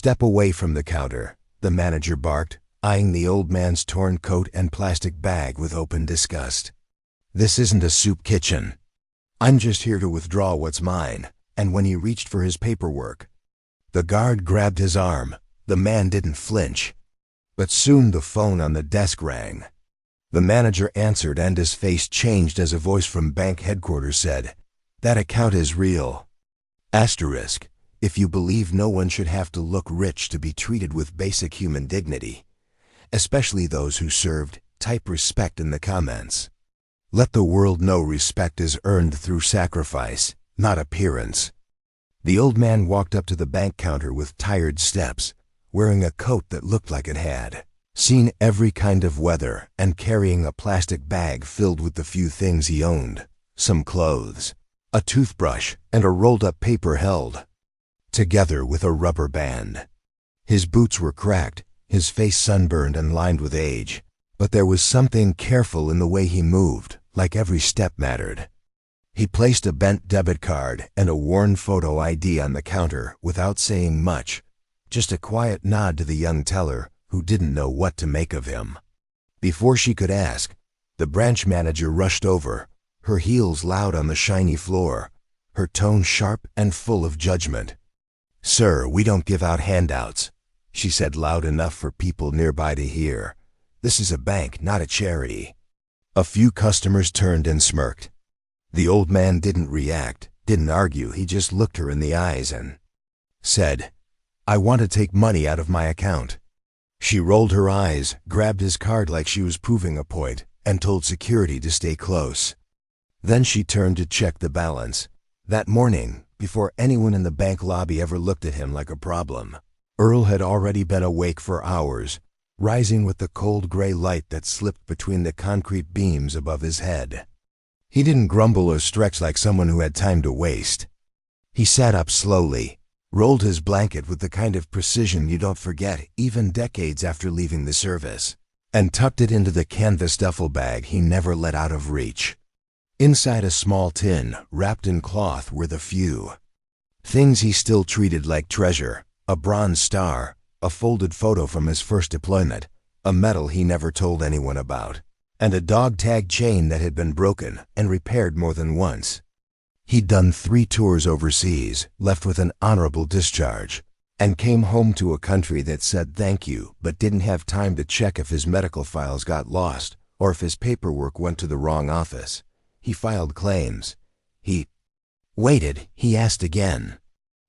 "Step away from the counter," the manager barked, eyeing the old man's torn coat and plastic bag with open disgust. "This isn't a soup kitchen. I'm just here to withdraw what's mine." And when he reached for his paperwork, the guard grabbed his arm. The man didn't flinch. But soon the phone on the desk rang. The manager answered and his face changed as a voice from bank headquarters said, "That account is real. Asterisk, if you believe no one should have to look rich to be treated with basic human dignity, especially those who served, type respect in the comments. Let the world know respect is earned through sacrifice, not appearance." The old man walked up to the bank counter with tired steps, wearing a coat that looked like it had seen every kind of weather and carrying a plastic bag filled with the few things he owned, some clothes, a toothbrush, and a rolled-up paper held together with a rubber band. His boots were cracked, his face sunburned and lined with age, but there was something careful in the way he moved, like every step mattered. He placed a bent debit card and a worn photo ID on the counter without saying much, just a quiet nod to the young teller who didn't know what to make of him. Before she could ask, the branch manager rushed over, her heels loud on the shiny floor, her tone sharp and full of judgment. "Sir, we don't give out handouts," she said loud enough for people nearby to hear. "This is a bank, not a charity." A few customers turned and smirked. The old man didn't react, didn't argue, he just looked her in the eyes and said, "I want to take money out of my account." She rolled her eyes, grabbed his card like she was proving a point, and told security to stay close. Then she turned to check the balance. That morning, before anyone in the bank lobby ever looked at him like a problem, Earl had already been awake for hours, rising with the cold gray light that slipped between the concrete beams above his head. He didn't grumble or stretch like someone who had time to waste. He sat up slowly, rolled his blanket with the kind of precision you don't forget even decades after leaving the service, and tucked it into the canvas duffel bag he never let out of reach. Inside a small tin, wrapped in cloth, were the few things he still treated like treasure: a bronze star, a folded photo from his first deployment, a medal he never told anyone about, and a dog tag chain that had been broken and repaired more than once. He'd done 3 tours overseas, left with an honorable discharge, and came home to a country that said thank you but didn't have time to check if his medical files got lost or if his paperwork went to the wrong office. He filed claims. He waited, he asked again.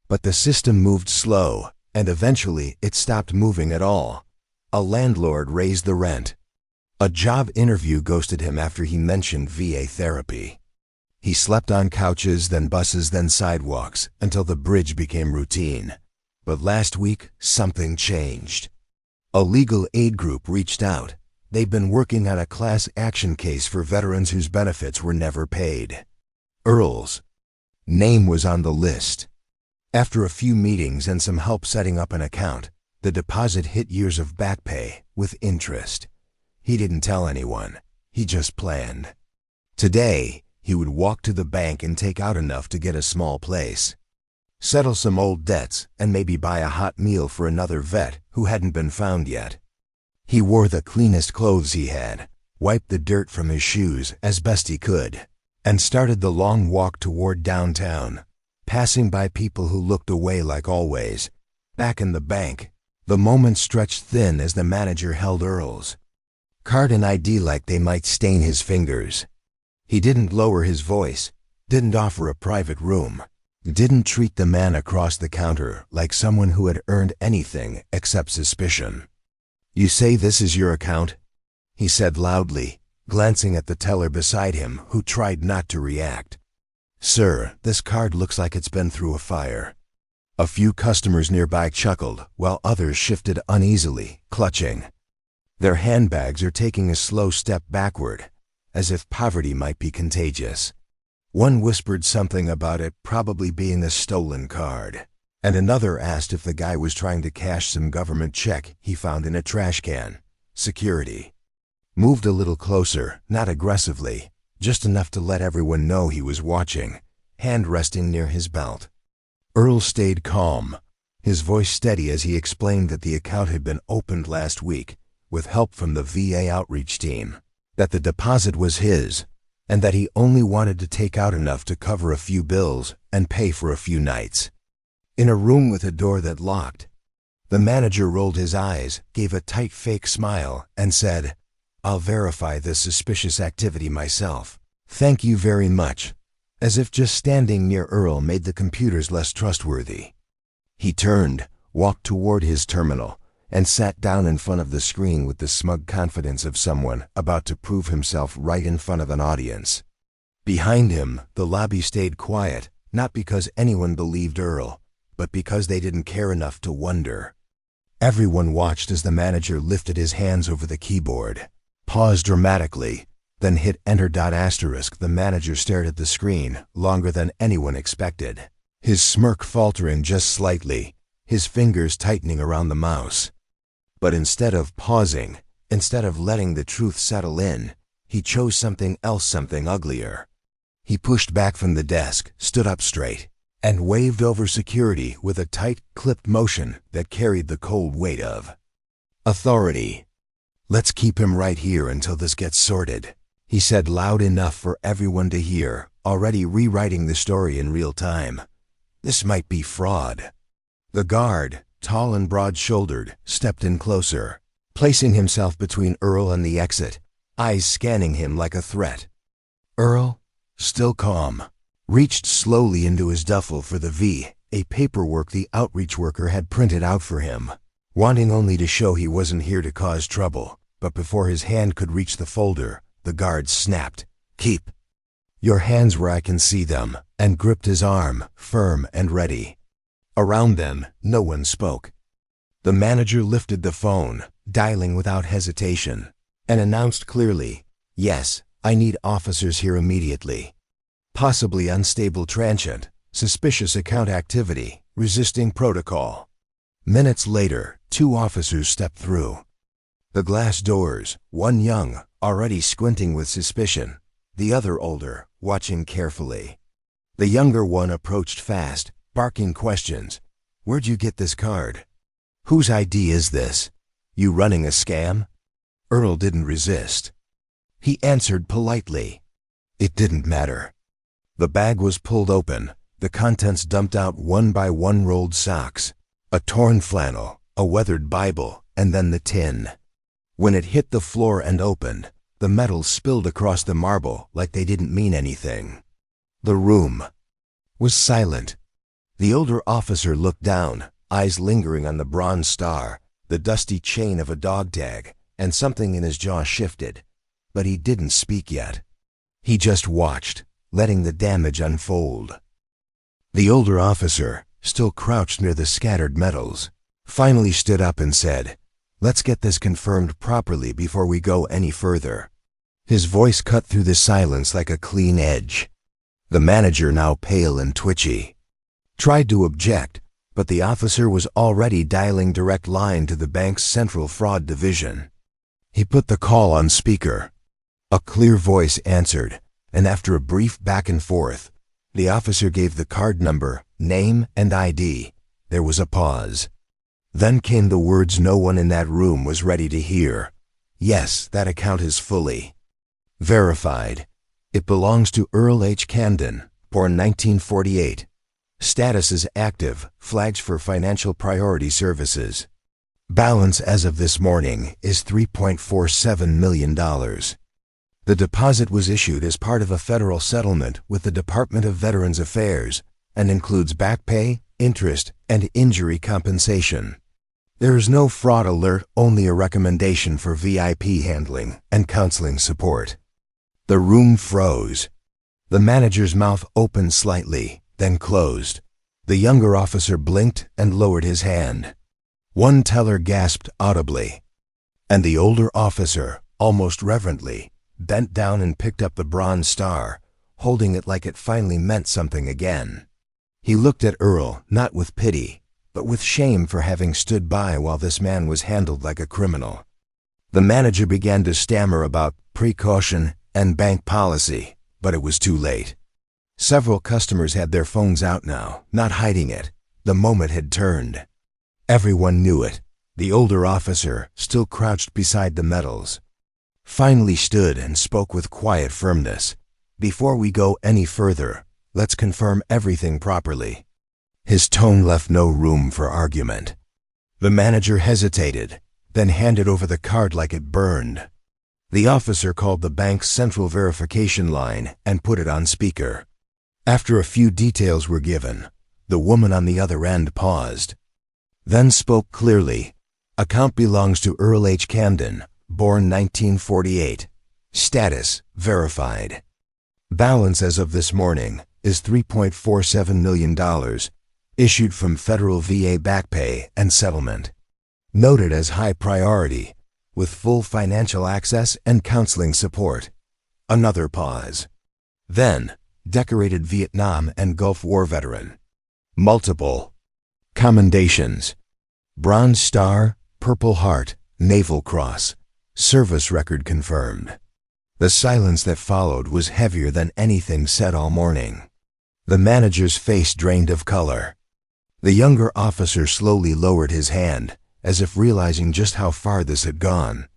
But the system moved slow, and eventually it stopped moving at all. A landlord raised the rent. A job interview ghosted him after he mentioned VA therapy. He slept on couches, then buses, then sidewalks, until the bridge became routine. But last week, something changed. A legal aid group reached out. They'd been working on a class action case for veterans whose benefits were never paid. Earl's name was on the list. After a few meetings and some help setting up an account, the deposit hit years of back pay, with interest. He didn't tell anyone. He just planned. Today, he would walk to the bank and take out enough to get a small place, settle some old debts, and maybe buy a hot meal for another vet who hadn't been found yet. He wore the cleanest clothes he had, wiped the dirt from his shoes as best he could, and started the long walk toward downtown, passing by people who looked away like always. Back in the bank, the moments stretched thin as the manager held Earl's card and ID like they might stain his fingers. He didn't lower his voice, didn't offer a private room, didn't treat the man across the counter like someone who had earned anything except suspicion. "You say this is your account?" he said loudly, glancing at the teller beside him, who tried not to react. "Sir, this card looks like it's been through a fire." A few customers nearby chuckled, while others shifted uneasily, clutching. Their handbags are taking a slow step backward, as if poverty might be contagious. One whispered something about it probably being a stolen card, and another asked if the guy was trying to cash some government check he found in a trash can. Security moved a little closer, not aggressively, just enough to let everyone know he was watching, hand resting near his belt. Earl stayed calm, his voice steady as he explained that the account had been opened last week with help from the VA outreach team, that the deposit was his, and that he only wanted to take out enough to cover a few bills and pay for a few nights. In a room with a door that locked, the manager rolled his eyes, gave a tight fake smile, and said, "I'll verify this suspicious activity myself. Thank you very much," as if just standing near Earl made the computers less trustworthy. He turned, walked toward his terminal, and sat down in front of the screen with the smug confidence of someone about to prove himself right in front of an audience. Behind him, the lobby stayed quiet, not because anyone believed Earl, but because they didn't care enough to wonder. Everyone watched as the manager lifted his hands over the keyboard, paused dramatically, then hit enter. The manager stared at the screen longer than anyone expected, his smirk faltering just slightly, his fingers tightening around the mouse. But instead of pausing, instead of letting the truth settle in, he chose something else, something uglier. He pushed back from the desk, stood up straight, and waved over security with a tight, clipped motion that carried the cold weight of authority. "Let's keep him right here until this gets sorted," he said loud enough for everyone to hear, already rewriting the story in real time. "This might be fraud." The guard, tall and broad-shouldered, stepped in closer, placing himself between Earl and the exit, eyes scanning him like a threat. Earl, still calm, reached slowly into his duffel for the VA paperwork the outreach worker had printed out for him, wanting only to show he wasn't here to cause trouble. But before his hand could reach the folder, the guard snapped, "Keep your hands where I can see them," and gripped his arm, firm and ready. Around them, no one spoke. The manager lifted the phone, dialing without hesitation, and announced clearly, "Yes, I need officers here immediately. Possibly unstable transient, suspicious account activity, resisting protocol." Minutes later, 2 officers stepped through the glass doors, one young, already squinting with suspicion, the other older, watching carefully. The younger one approached fast, barking questions. "Where'd you get this card? Whose ID is this? You running a scam?" Earl didn't resist. He answered politely. It didn't matter. The bag was pulled open, the contents dumped out one by one: rolled socks, a torn flannel, a weathered Bible, and then the tin. When it hit the floor and opened, the metal spilled across the marble like they didn't mean anything. The room was silent. The older officer looked down, eyes lingering on the bronze star, the dusty chain of a dog tag, and something in his jaw shifted. But he didn't speak yet. He just watched, letting the damage unfold. The older officer, still crouched near the scattered metals, finally stood up and said, "Let's get this confirmed properly before we go any further." His voice cut through the silence like a clean edge. The manager, now pale and twitchy, tried to object, but the officer was already dialing direct line to the bank's Central Fraud Division. He put the call on speaker. A clear voice answered, and after a brief back and forth, the officer gave the card number, name, and ID. There was a pause. Then came the words no one in that room was ready to hear. "Yes, that account is fully verified. It belongs to Earl H. Camden, born 1948. Status is active, flags for financial priority services. Balance as of this morning is $3.47 million. The deposit was issued as part of a federal settlement with the Department of Veterans Affairs and includes back pay, interest, and injury compensation. There is no fraud alert, only a recommendation for VIP handling and counseling support." The room froze. The manager's mouth opened slightly, then closed. The younger officer blinked and lowered his hand. One teller gasped audibly, and the older officer, almost reverently, bent down and picked up the bronze star, holding it like it finally meant something again. He looked at Earl, not with pity, but with shame for having stood by while this man was handled like a criminal. The manager began to stammer about precaution and bank policy, but it was too late. Several customers had their phones out now, not hiding it. The moment had turned. Everyone knew it. The older officer, still crouched beside the metals, finally stood and spoke with quiet firmness. "Before we go any further, let's confirm everything properly." His tone left no room for argument. The manager hesitated, then handed over the card like it burned. The officer called the bank's central verification line and put it on speaker. After a few details were given, the woman on the other end paused, then spoke clearly. "Account belongs to Earl H. Camden, born 1948. Status verified. Balance as of this morning is $3.47 million, issued from federal VA back pay and settlement. Noted as high priority, with full financial access and counseling support." Another pause. Then, decorated Vietnam and Gulf War veteran. Multiple commendations. Bronze Star, Purple Heart, Naval Cross. Service record confirmed. The silence that followed was heavier than anything said all morning. The manager's face drained of color. The younger officer slowly lowered his hand, as if realizing just how far this had gone.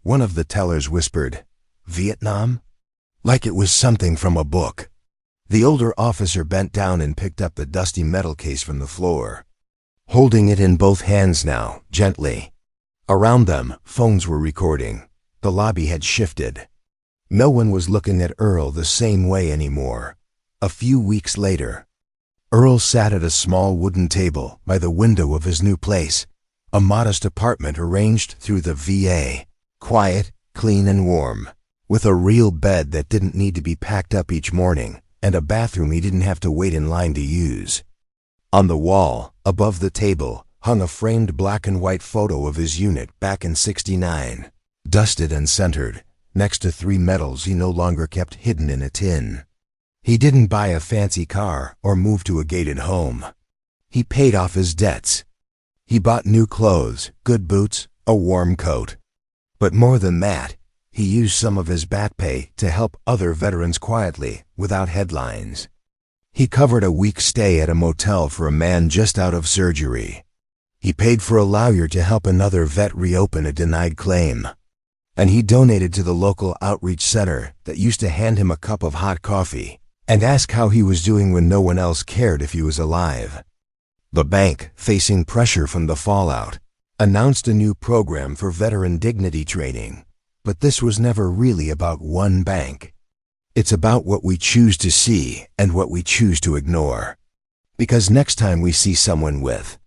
One of the tellers whispered, "Vietnam?" Like it was something from a book. The older officer bent down and picked up the dusty metal case from the floor, holding it in both hands now, gently. Around them, phones were recording. The lobby had shifted. No one was looking at Earl the same way anymore. A few weeks later, Earl sat at a small wooden table by the window of his new place, a modest apartment arranged through the VA, quiet, clean and warm, with a real bed that didn't need to be packed up each morning, and a bathroom he didn't have to wait in line to use. On the wall, above the table, hung a framed black and white photo of his unit back in '69, dusted and centered, next to 3 medals he no longer kept hidden in a tin. He didn't buy a fancy car or move to a gated home. He paid off his debts. He bought new clothes, good boots, a warm coat. But more than that, he used some of his back pay to help other veterans quietly, without headlines. He covered a week's stay at a motel for a man just out of surgery. He paid for a lawyer to help another vet reopen a denied claim. And he donated to the local outreach center that used to hand him a cup of hot coffee and ask how he was doing when no one else cared if he was alive. The bank, facing pressure from the fallout, announced a new program for veteran dignity training. But this was never really about one bank. It's about what we choose to see and what we choose to ignore. Because next time we see someone with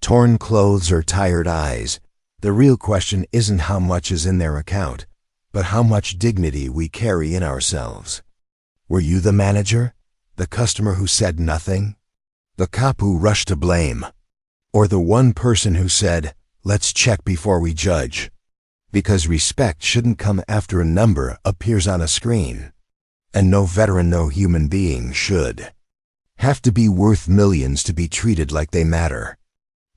torn clothes or tired eyes, the real question isn't how much is in their account, but how much dignity we carry in ourselves. Were you the manager? The customer who said nothing? The cop who rushed to blame? Or the one person who said, "Let's check before we judge"? Because respect shouldn't come after a number appears on a screen. And no veteran, no human being should have to be worth millions to be treated like they matter.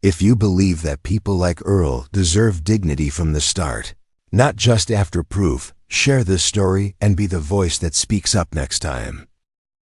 If you believe that people like Earl deserve dignity from the start, not just after proof, share this story and be the voice that speaks up next time.